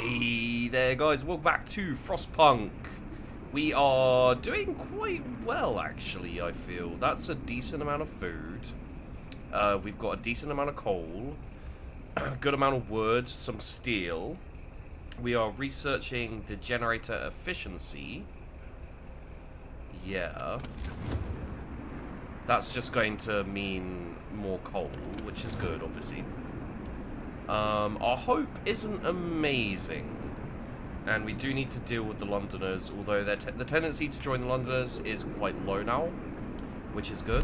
Hey there guys, welcome back to Frostpunk. We are doing quite well actually, I feel. That's a decent amount of food. We've got a decent amount of coal, a good amount of wood, some steel. We are researching the generator efficiency. Yeah. That's just going to mean more coal, which is good, obviously. Our hope isn't amazing, and we do need to deal with the Londoners, although the tendency to join the Londoners is quite low now, which is good.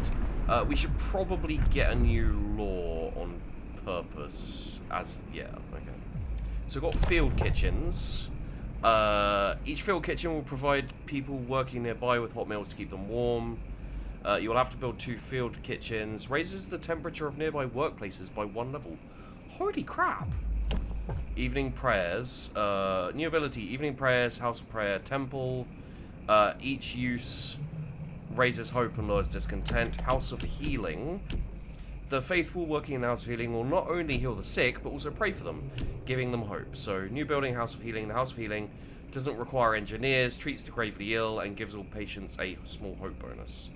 We should probably get a new law on purpose, yeah, okay. So we've got field kitchens. Each field kitchen will provide people working nearby with hot meals to keep them warm. You'll have to build 2 field kitchens. Raises the temperature of nearby workplaces by 1 level. Holy crap! Evening prayers. New ability. Evening prayers, house of prayer, temple. Each use raises hope and lowers discontent. House of healing. The faithful working in the house of healing will not only heal the sick, but also pray for them, giving them hope. So, new building, house of healing. The house of healing doesn't require engineers, treats the gravely ill, and gives all patients a small hope bonus.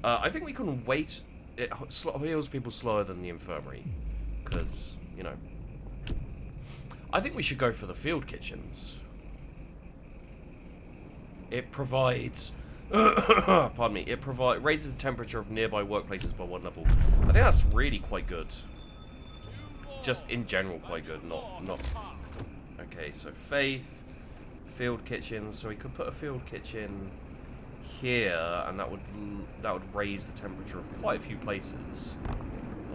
I think we can wait. It heals people slower than the infirmary. Because, you know, I think we should go for the field kitchens. It provides, pardon me, it raises the temperature of nearby workplaces by 1 level. I think that's really quite good. Just in general quite good, not. Okay, so faith, field kitchens. So we could put a field kitchen here, and that would raise the temperature of quite a few places,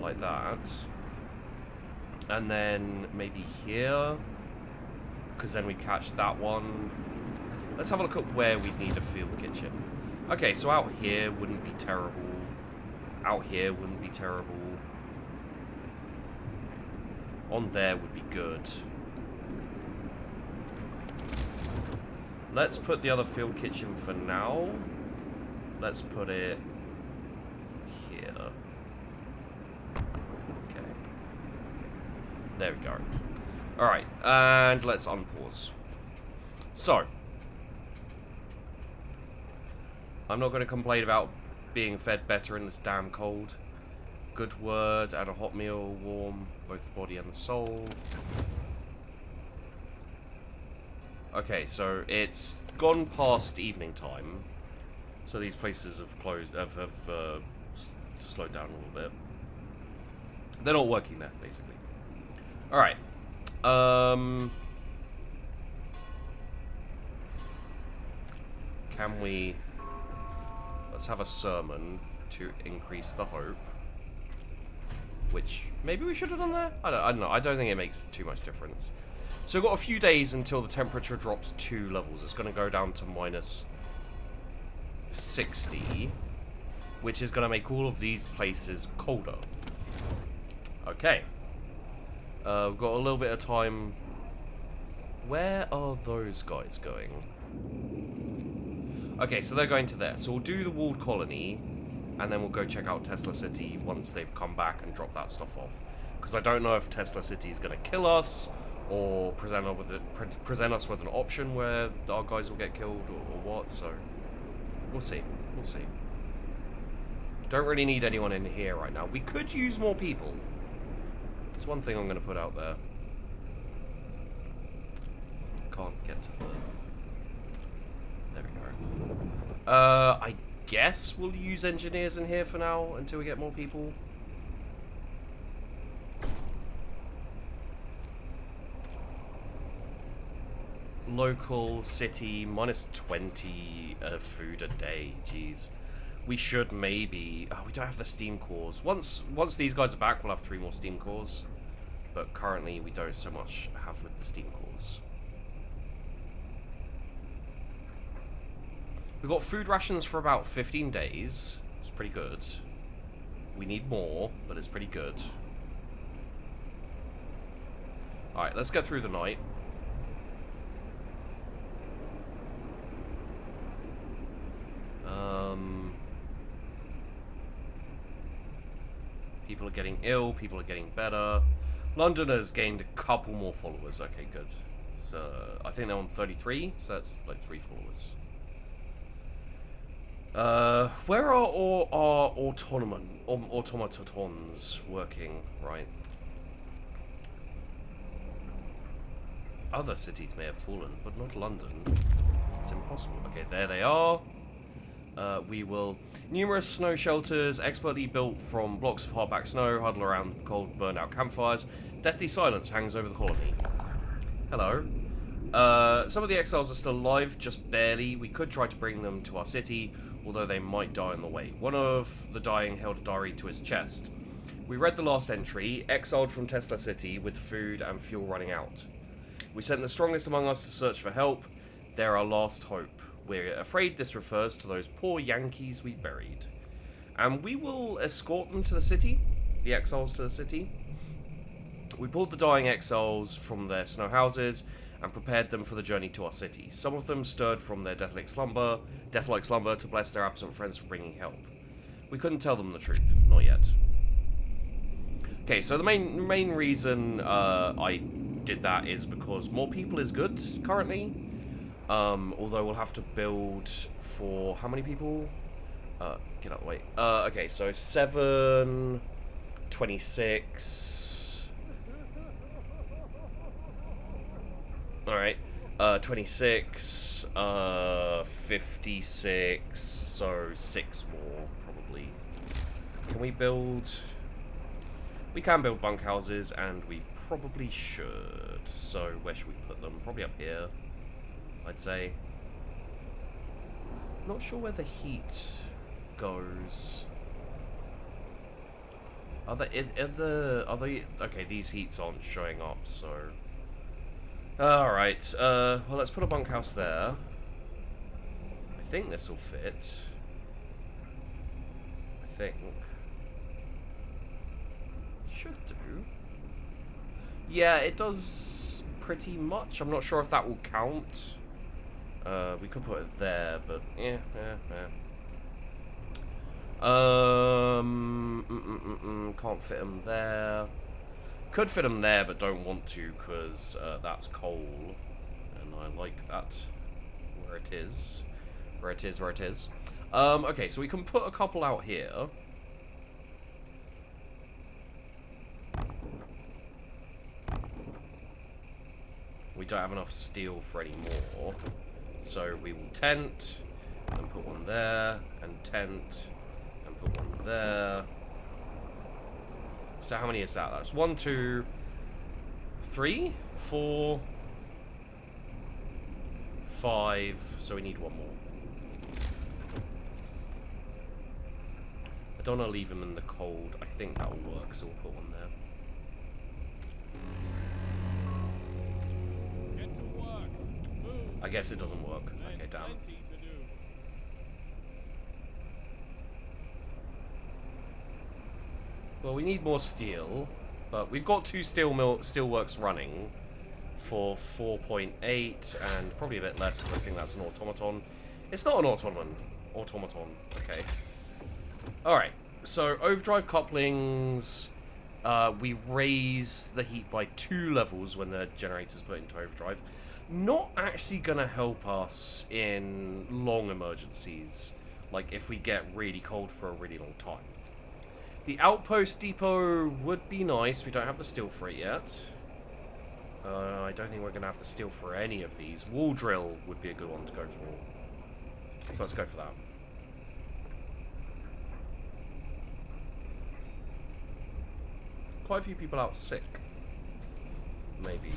like that. And then maybe here, because then we catch that one. Let's have a look at where we'd need a field kitchen. Okay, so out here wouldn't be terrible. Out here wouldn't be terrible. On there would be good. Let's put the other field kitchen for now. Let's put it here. There we go. Alright, and let's unpause. So, I'm not going to complain about being fed better in this damn cold. Good word, and a hot meal, warm, both the body and the soul. Okay, so it's gone past evening time. So these places have closed, have slowed down a little bit. They're not working there, basically. Alright. Can we... Let's have a sermon to increase the hope. Which, maybe we should have done that? I don't know. I don't think it makes too much difference. So we've got a few days until the temperature drops 2 levels. It's going to go down to minus 60. Which is going to make all of these places colder. Okay. We've got a little bit of time. Where are those guys going? Okay, so they're going to there. So we'll do the walled colony, and then we'll go check out Tesla City once they've come back and dropped that stuff off. Because I don't know if Tesla City is going to kill us, or present us with an option where our guys will get killed, or what. So we'll see. We'll see. Don't really need anyone in here right now. We could use more people. It's one thing I'm going to put out there. Can't get to the... There we go. I guess we'll use engineers in here for now until we get more people. Local, city, minus 20 food a day. Jeez. We should maybe... Oh, we don't have the steam cores. Once these guys are back, we'll have 3 more steam cores. But currently, we don't so much have with the steam cores. We've got food rations for about 15 days. It's pretty good. We need more, but it's pretty good. Alright, let's get through the night. People are getting ill, people are getting better. Londoners gained a couple more followers. Okay, good. So I think they're on 33, so that's like 3 floors. Where are all our automatons working? Right. Other cities may have fallen, but not London. It's impossible. Okay, there they are. We will... Numerous snow shelters, expertly built from blocks of hardback snow, huddle around cold, burned-out campfires. Deathly silence hangs over the colony. Hello. Some of the exiles are still alive, just barely. We could try to bring them to our city, although they might die on the way. One of the dying held a diary to his chest. We read the last entry, exiled from Tesla City with food and fuel running out. We sent the strongest among us to search for help. They're our last hope. We're afraid this refers to those poor Yankees we buried. And we will escort them to the city, the exiles to the city. We pulled the dying exiles from their snow houses and prepared them for the journey to our city. Some of them stirred from their death-like slumber to bless their absent friends for bringing help. We couldn't tell them the truth, not yet. Okay, so the main reason I did that is because more people is good currently. Although we'll have to build for how many people? Get out of the way. Okay, so 7, 26. Alright. 26, 56, so 6 more, probably. Can we build... We can build bunkhouses, and we probably should. So, where should we put them? Probably up here, I'd say. Not sure where the heat goes. Are they... Okay, these heats aren't showing up, so... Alright, well, let's put a bunkhouse there. I think this will fit. I think. Should do. Yeah, it does pretty much. I'm not sure if that will count. We could put it there, but yeah. Can't fit them there. Could fit them there, but don't want to, because that's coal. And I like that where it is. Where it is. Okay, so we can put a couple out here. We don't have enough steel for any more. So we will tent, and put one there, and tent, and put one there. So how many is that? That's 1, 2, 3, 4, 5. So we need one more. I don't want to leave them in the cold. I think that will work, so we'll put one there. Get to work. Move. I guess it doesn't work. Okay, damn. Well, we need more steel, but we've got 2 steelworks running for 4.8 and probably a bit less because I think that's an automaton. It's not an automaton. Okay. Alright, so overdrive couplings, we raise the heat by 2 levels when the generator's put into overdrive. Not actually going to help us in long emergencies, like if we get really cold for a really long time. The outpost depot would be nice. We don't have the steel for it yet. I don't think we're going to have the steel for any of these. Wall drill would be a good one to go for. So let's go for that. Quite a few people out sick. Maybe.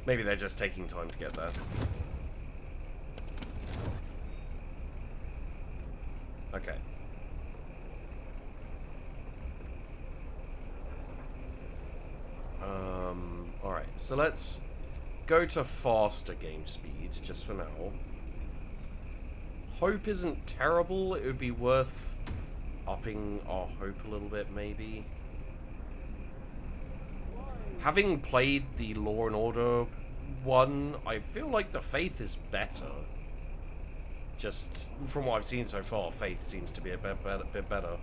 Maybe they're just taking time to get there. Okay. Alright, so let's go to faster game speed, just for now. Hope isn't terrible. It would be worth upping our hope a little bit, maybe. Having played the Law and Order one, I feel like the Faith is better. Just from what I've seen so far, Faith seems to be a bit better.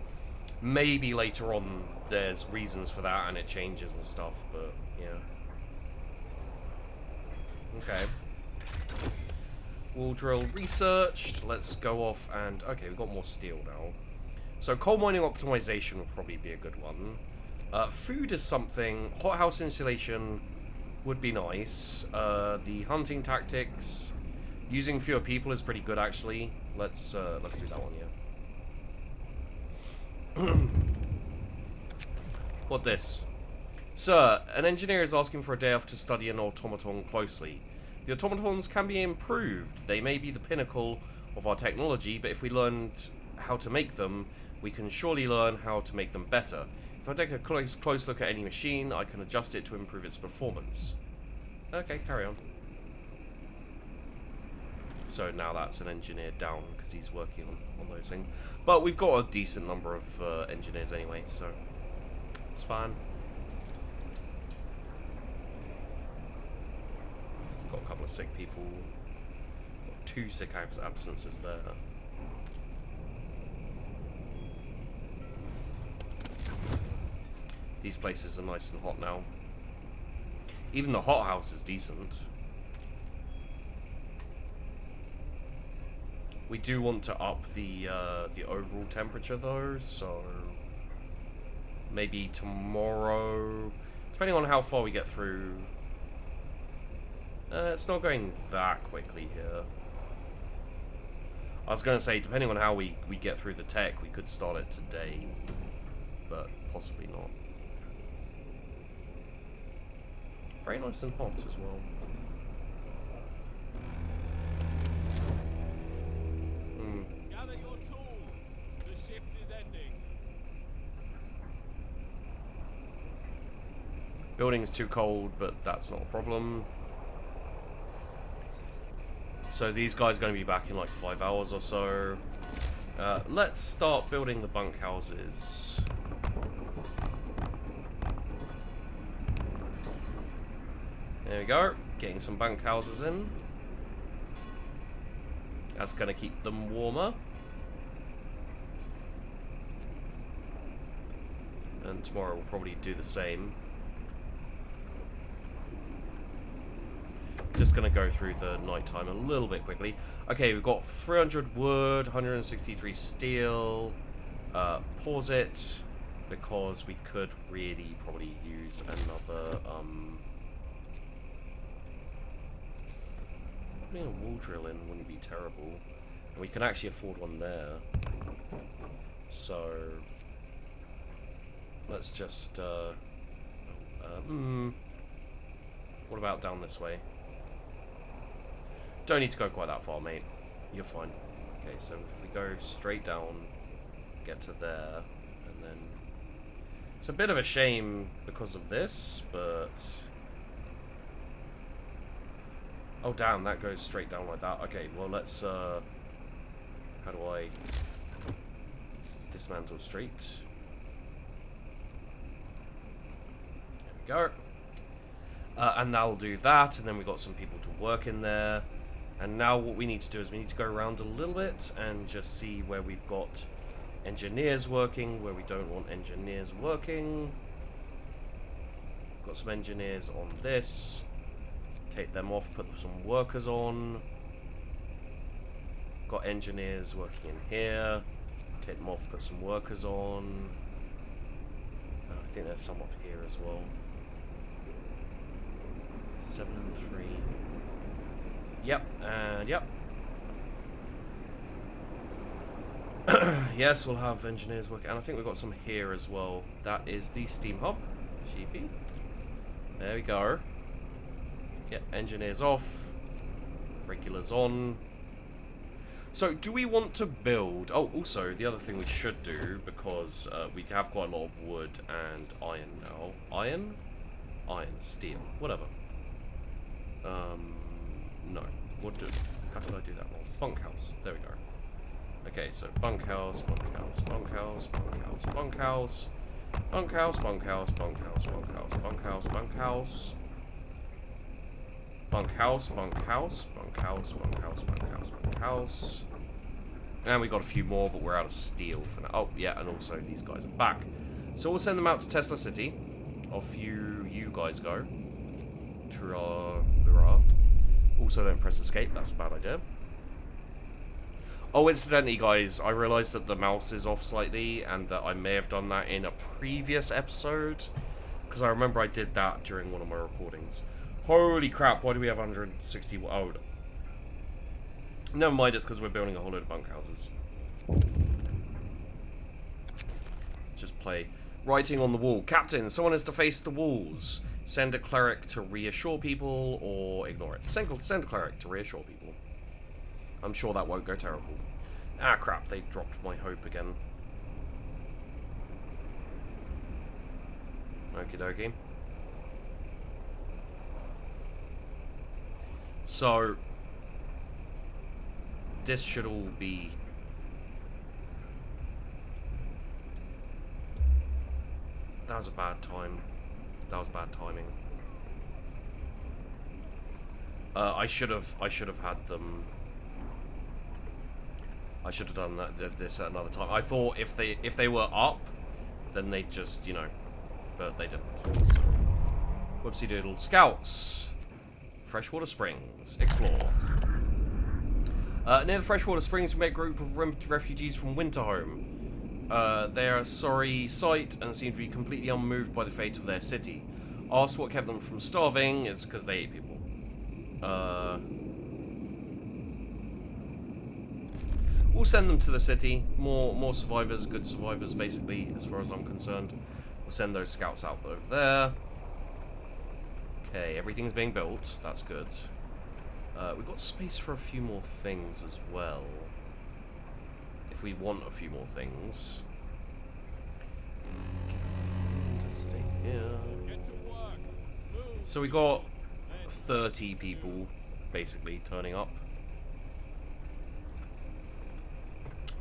Maybe later on there's reasons for that and it changes and stuff, but yeah. Okay. Wall drill researched. Let's go off and... Okay, we've got more steel now. So coal mining optimization would probably be a good one. Food is something. Hothouse insulation would be nice. The hunting tactics, using fewer people is pretty good actually. Let's do that one, yeah. What this? Sir, an engineer is asking for a day off to study an automaton closely. The automatons can be improved. They may be the pinnacle of our technology, but if we learned how to make them, we can surely learn how to make them better. If I take a close look at any machine, I can adjust it to improve its performance. Okay, carry on. So now that's an engineer down because he's working on those things. But we've got a decent number of engineers anyway, so it's fine. Got a couple of sick people. Got 2 sick absences there. These places are nice and hot now. Even the hothouse is decent. We do want to up the overall temperature though, so maybe tomorrow, depending on how far we get through. It's not going that quickly here. I was going to say, depending on how we get through the tech, we could start it today, but possibly not. Very nice and hot as well. Gather your tools. The shift is ending. Building's too cold, but that's not a problem. So these guys are going to be back in like 5 hours or so. Let's start building the bunkhouses. There we go. Getting some bunkhouses in. That's going to keep them warmer. And tomorrow we'll probably do the same. Just going to go through the nighttime a little bit quickly. Okay, we've got 300 wood, 163 steel. Pause it, because we could really probably use another... Putting a wall drill in wouldn't be terrible. And we can actually afford one there. So... let's just... what about down this way? Don't need to go quite that far, mate. You're fine. Okay, so if we go straight down, get to there, and then... It's a bit of a shame because of this, but... Oh, damn, that goes straight down like that. Okay, well, let's, how do I dismantle street? There we go. And that'll do that, and then we've got some people to work in there. And now what we need to do is we need to go around a little bit and just see where we've got engineers working, where we don't want engineers working. Got some engineers on this. Take them off, put some workers on. Got engineers working in here. Take them off, put some workers on. I think there's some up here as well. 7 and 3. Yep, and yep. Yes, we'll have engineers working. And I think we've got some here as well. That is the steam hub. Sheepy. There we go. Get engineers off. Regulars on. So, do we want to build... Oh, also, the other thing we should do, because we have quite a lot of wood and iron now. Iron? Iron. Steel. Whatever. No. How did I do that wrong? Bunkhouse. There we go. Okay, so bunkhouse, bunkhouse, bunkhouse, bunkhouse, bunkhouse, bunkhouse, bunkhouse, bunkhouse, bunkhouse, bunkhouse, bunkhouse. Bunkhouse, bunkhouse, bunkhouse, bunkhouse, bunkhouse, bunkhouse. And we got a few more, but we're out of steel for now. Oh, yeah, and also these guys are back. So we'll send them out to Tesla City. Off you guys go. Hurrah. Also, don't press escape. That's a bad idea. Oh, incidentally, guys, I realised that the mouse is off slightly, and that I may have done that in a previous episode. Because I remember I did that during one of my recordings. Holy crap, why do we have 160... Oh, never mind, it's because we're building a whole load of bunkhouses. Just play. Writing on the wall. Captain, someone has to face the walls. Send a cleric to reassure people, or ignore it. Send a cleric to reassure people. I'm sure that won't go terrible. Ah, crap, they dropped my hope again. Okie dokie. So, this should all be... That was a bad time. That was bad timing. I should have had them... I should have done this at another time. I thought if they were up, then they'd just, you know... But they didn't. So. Whoopsie doodle. Scouts! Freshwater Springs. Explore. Near the Freshwater Springs, we met a group of refugees from Winterhome. They are a sorry sight and seem to be completely unmoved by the fate of their city. Asked what kept them from starving, it's because they ate people. We'll send them to the city. More survivors, good survivors, basically, as far as I'm concerned. We'll send those scouts out over there. Okay, everything's being built. That's good. We've got space for a few more things as well. If we want a few more things. Just stay here. Get to work. Move. So we got 30 people, basically, turning up.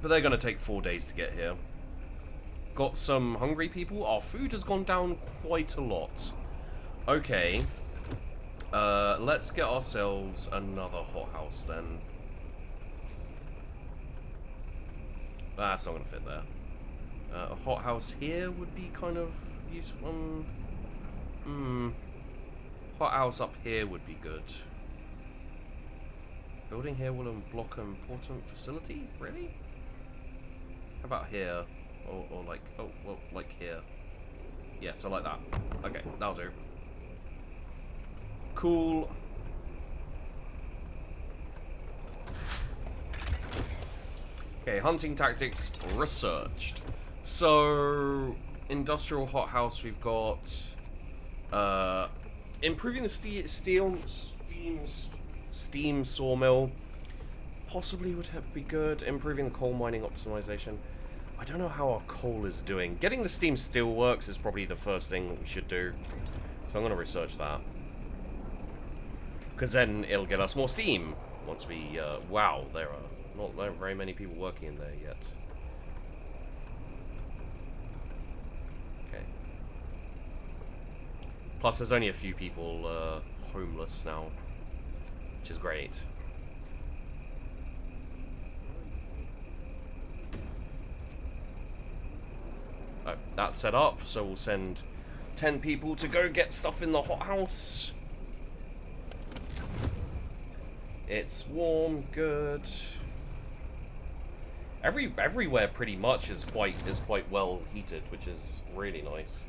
But they're going to take 4 days to get here. Got some hungry people. Our food has gone down quite a lot. Okay. Let's get ourselves another hothouse then. That's not going to fit there. A hothouse here would be kind of useful. Hothouse up here would be good. Building here will unblock an important facility? Really? How about here? Or like, oh, well, like here. Yeah, so like that. Okay, that'll do. Cool. Okay, hunting tactics researched. So, industrial hothouse, we've got improving the steam sawmill. Possibly would be good. Improving the coal mining optimization. I don't know how our coal is doing. Getting the steam steelworks is probably the first thing that we should do. So I'm going to research that. Because then it'll get us more steam. Once we... wow, there are not very many people working in there yet. Okay. Plus there's only a few people homeless now. Which is great. Oh, that's set up, so we'll send 10 people to go get stuff in the hothouse. It's warm, good. Everywhere pretty much is quite well heated, which is really nice.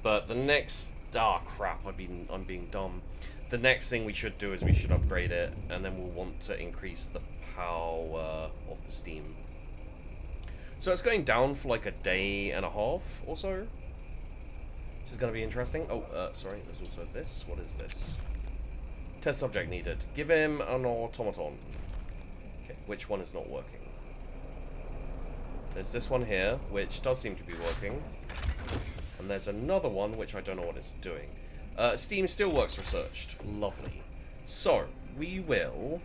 But the next crap, I'm being dumb. The next thing we should do is we should upgrade it, and then we'll want to increase the power of the steam. So it's going down for like a day and a half or so, which is going to be interesting. Oh, sorry, there's also this. What is this? Test subject needed. Give him an automaton. Okay, which one is not working? There's this one here, which does seem to be working. And there's another one, which I don't know what it's doing. Steam Steelworks researched. Lovely. So, we will...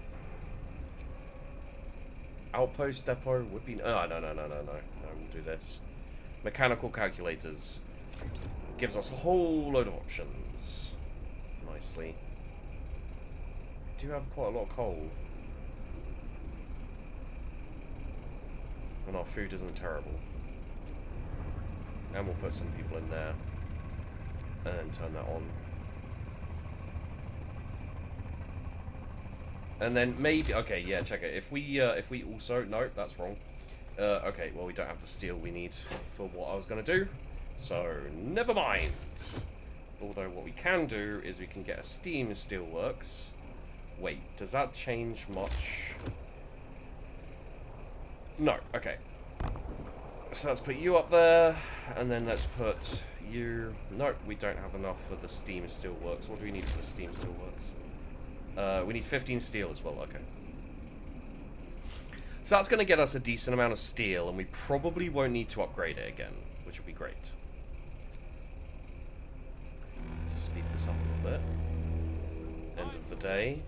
Outpost depot would be... Oh, no, we'll do this. Mechanical calculators. Gives us a whole load of options. Nicely. We do have quite a lot of coal. And our food isn't terrible. And we'll put some people in there. And then turn that on. And then maybe... Okay, yeah, check it. If we also... No, that's wrong. Okay, well, we don't have the steel we need for what I was going to do. So, never mind. Although what we can do is we can get a steam steelworks. Wait, does that change much? No, okay. So let's put you up there, and then let's put you... No, we don't have enough for the steam steelworks. What do we need for the steam steelworks? We need 15 steel as well, okay. So that's going to get us a decent amount of steel, and we probably won't need to upgrade it again, which would be great. Just speed this up a little bit. End of the day.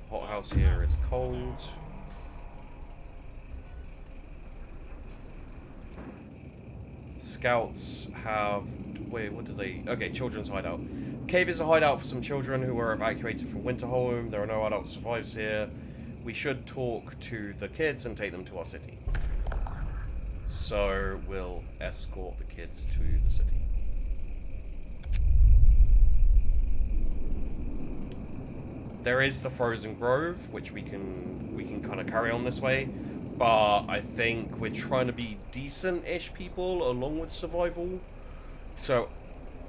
The hothouse here is cold. Scouts have... Wait, what do they... Okay, children's hideout. Cave is a hideout for some children who were evacuated from Winterholm. There are no adult survivors here. We should talk to the kids and take them to our city. So, we'll escort the kids to the city. There is the Frozen Grove, which we can kind of carry on this way. But I think we're trying to be decent-ish people along with survival. So,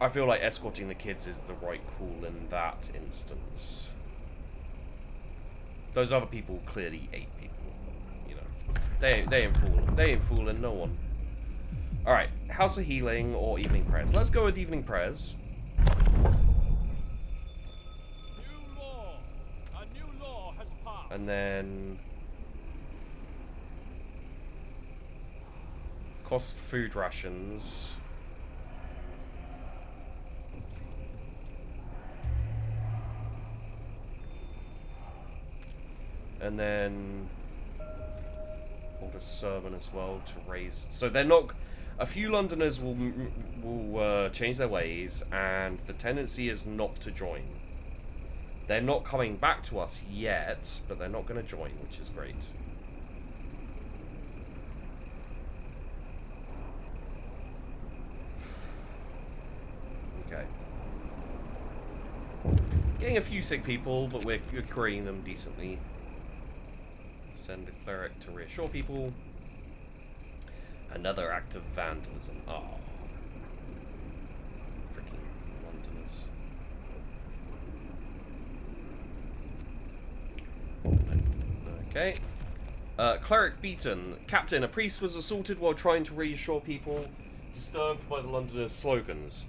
I feel like escorting the kids is the right call in that instance. Those other people clearly ate people. You know, they ain't fooling no one. All right, House of Healing or Evening Prayers. Let's go with Evening Prayers. A new law has passed. And then cost food rations. And then hold a sermon as well to raise. So they're not. A few Londoners will change their ways, and the tendency is not to join. They're not coming back to us yet, but they're not going to join, which is great. Okay. Getting a few sick people, but we're curing them decently. Send a cleric to reassure people. Another act of vandalism. Oh. Freaking Londoners. Okay. Cleric beaten. Captain, a priest was assaulted while trying to reassure people, disturbed by the Londoners' slogans.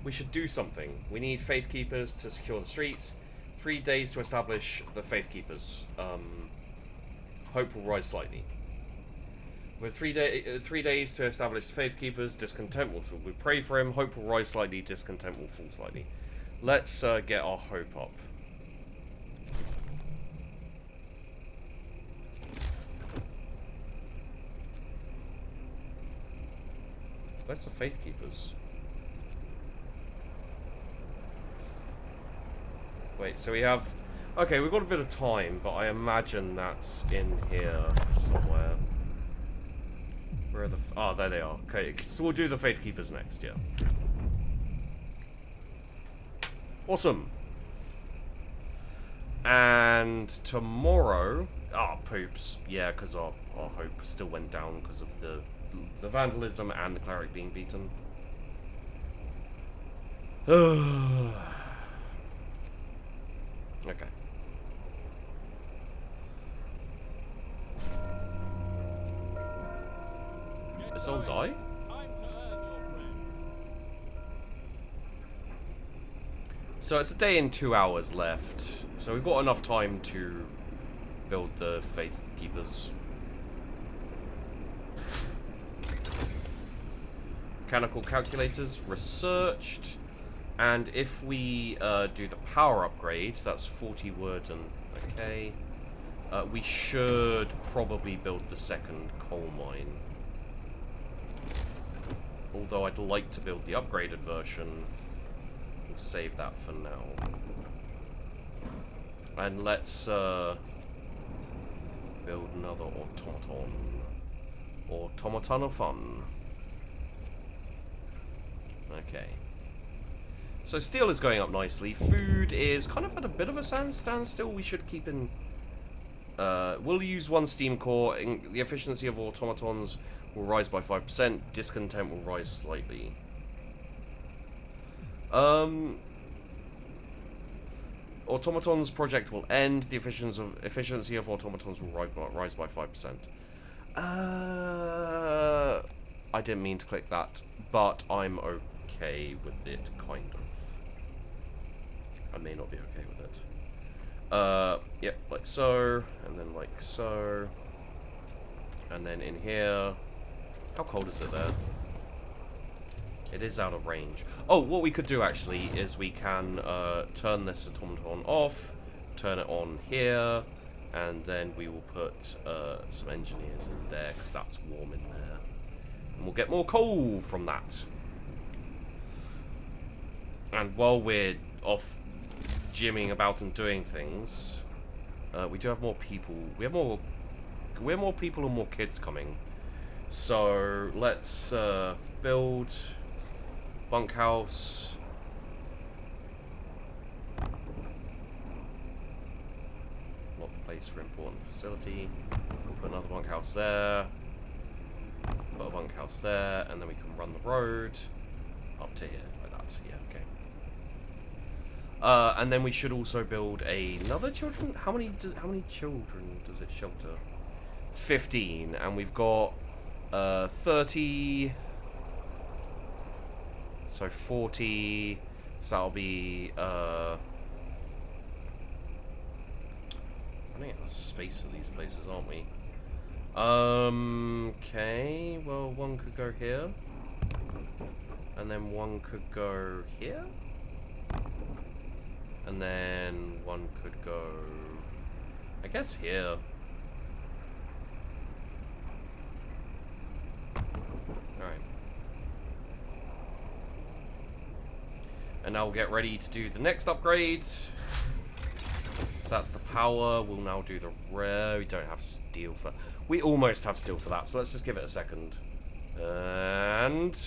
We should do something. We need faith keepers to secure the streets. 3 days to establish the faith keepers. Hope will rise slightly. With 3 days to establish the faith keepers, discontent will fall. We pray for him. Hope will rise slightly. Discontent will fall slightly. Let's get our hope up. Where's the faith keepers? Wait, so we have... Okay, we've got a bit of time, but I imagine that's in here somewhere. Where are the... Oh, there they are. Okay, so we'll do the Faith Keepers next, yeah. Awesome. And tomorrow... Ah, poops. Yeah, because our hope still went down because of the vandalism and the cleric being beaten. Okay. Did someone die? Time to earn your bread. So it's a day and 2 hours left. So we've got enough time to build the Faith Keepers. Mechanical calculators researched. And if we do the power upgrade, that's 40 wood and... Okay. We should probably build the second coal mine. Although I'd like to build the upgraded version. We'll save that for now. And let's build another automaton. Automaton of fun. Okay. So steel is going up nicely. Food is kind of at a bit of a standstill. We should keep in... we'll use 1 steam core. The efficiency of automatons will rise by 5%. Discontent will rise slightly. Automatons project will end. The efficiency of automatons will rise by 5%. I didn't mean to click that, but I'm okay with it, kind of. I may not be okay with it. Yep, like so, and then like so. And then in here... How cold is it there? It is out of range. Oh, what we could do actually is we can turn this automaton off, turn it on here, and then we will put some engineers in there, because that's warm in there. And we'll get more coal from that. And while we're off gymming about and doing things, we do have more people. We have more people and more kids coming. So let's build bunkhouse. Not the place for important facility. We'll put another bunkhouse there. Put a bunkhouse there, and then we can run the road up to here like that. Yeah, okay. And then we should also build another children. How many children does it shelter? 15, and we've got 30. So 40. So that'll be I think there's space for these places, aren't we? Okay. Well, one could go here, and then one could go here. And then one could go, I guess, here. Alright. And now we'll get ready to do the next upgrade. So that's the power. We'll now do the rare. We don't have steel for... We almost have steel for that, so let's just give it a second. And...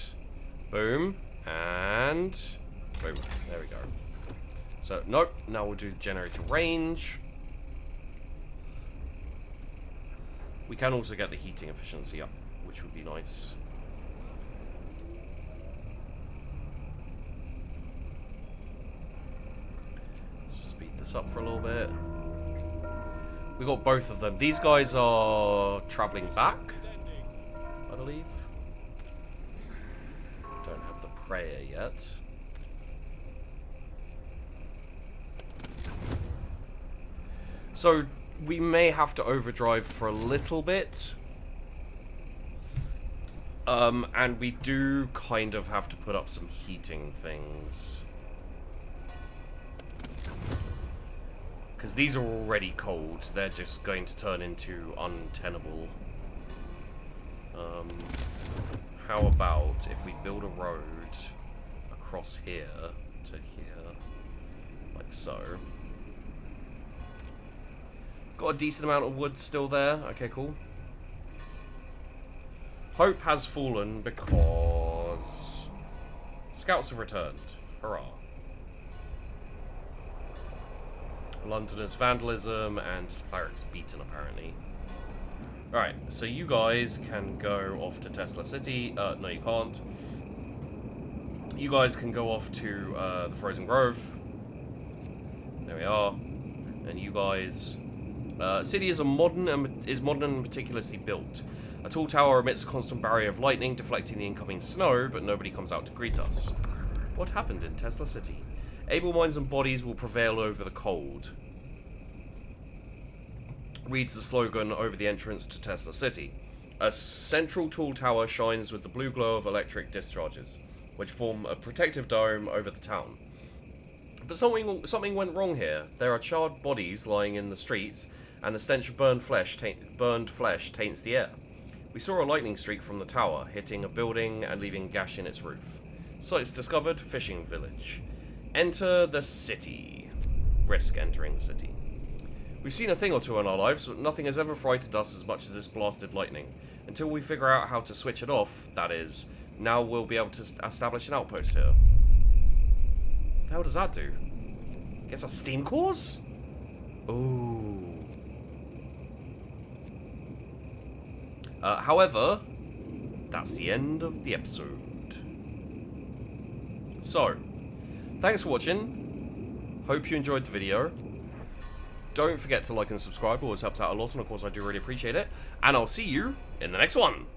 boom. And... boom. There we go. So, nope. Now we'll do the generator range. We can also get the heating efficiency up, which would be nice. Speed this up for a little bit. We got both of them. These guys are traveling back, I believe. Don't have the prayer yet. So, we may have to overdrive for a little bit. And we do kind of have to put up some heating things. Because these are already cold. They're just going to turn into untenable. How about if we build a road across here to here, like so. Got a decent amount of wood still there. Okay, cool. Hope has fallen because scouts have returned. Hurrah. Londoners vandalism and clerics beaten, apparently. Alright, so you guys can go off to Tesla City. No, you can't. You guys can go off to the Frozen Grove. There we are. And you guys... city is modern and meticulously built. A tall tower emits a constant barrier of lightning, deflecting the incoming snow, but nobody comes out to greet us. What happened in Tesla City? Able minds and bodies will prevail over the cold. Reads the slogan over the entrance to Tesla City. A central tall tower shines with the blue glow of electric discharges, which form a protective dome over the town. But something went wrong here. There are charred bodies lying in the streets, and the stench of burned flesh taints the air. We saw a lightning streak from the tower, hitting a building and leaving a gash in its roof. Sites discovered, fishing village. Enter the city. Risk entering the city. We've seen a thing or two in our lives, but nothing has ever frightened us as much as this blasted lightning. Until we figure out how to switch it off, that is. Now we'll be able to establish an outpost here. The hell does that do? Gets us steam cores? Ooh. However, that's the end of the episode. So, thanks for watching. Hope you enjoyed the video. Don't forget to like and subscribe, always helps out a lot, and of course I do really appreciate it. And I'll see you in the next one.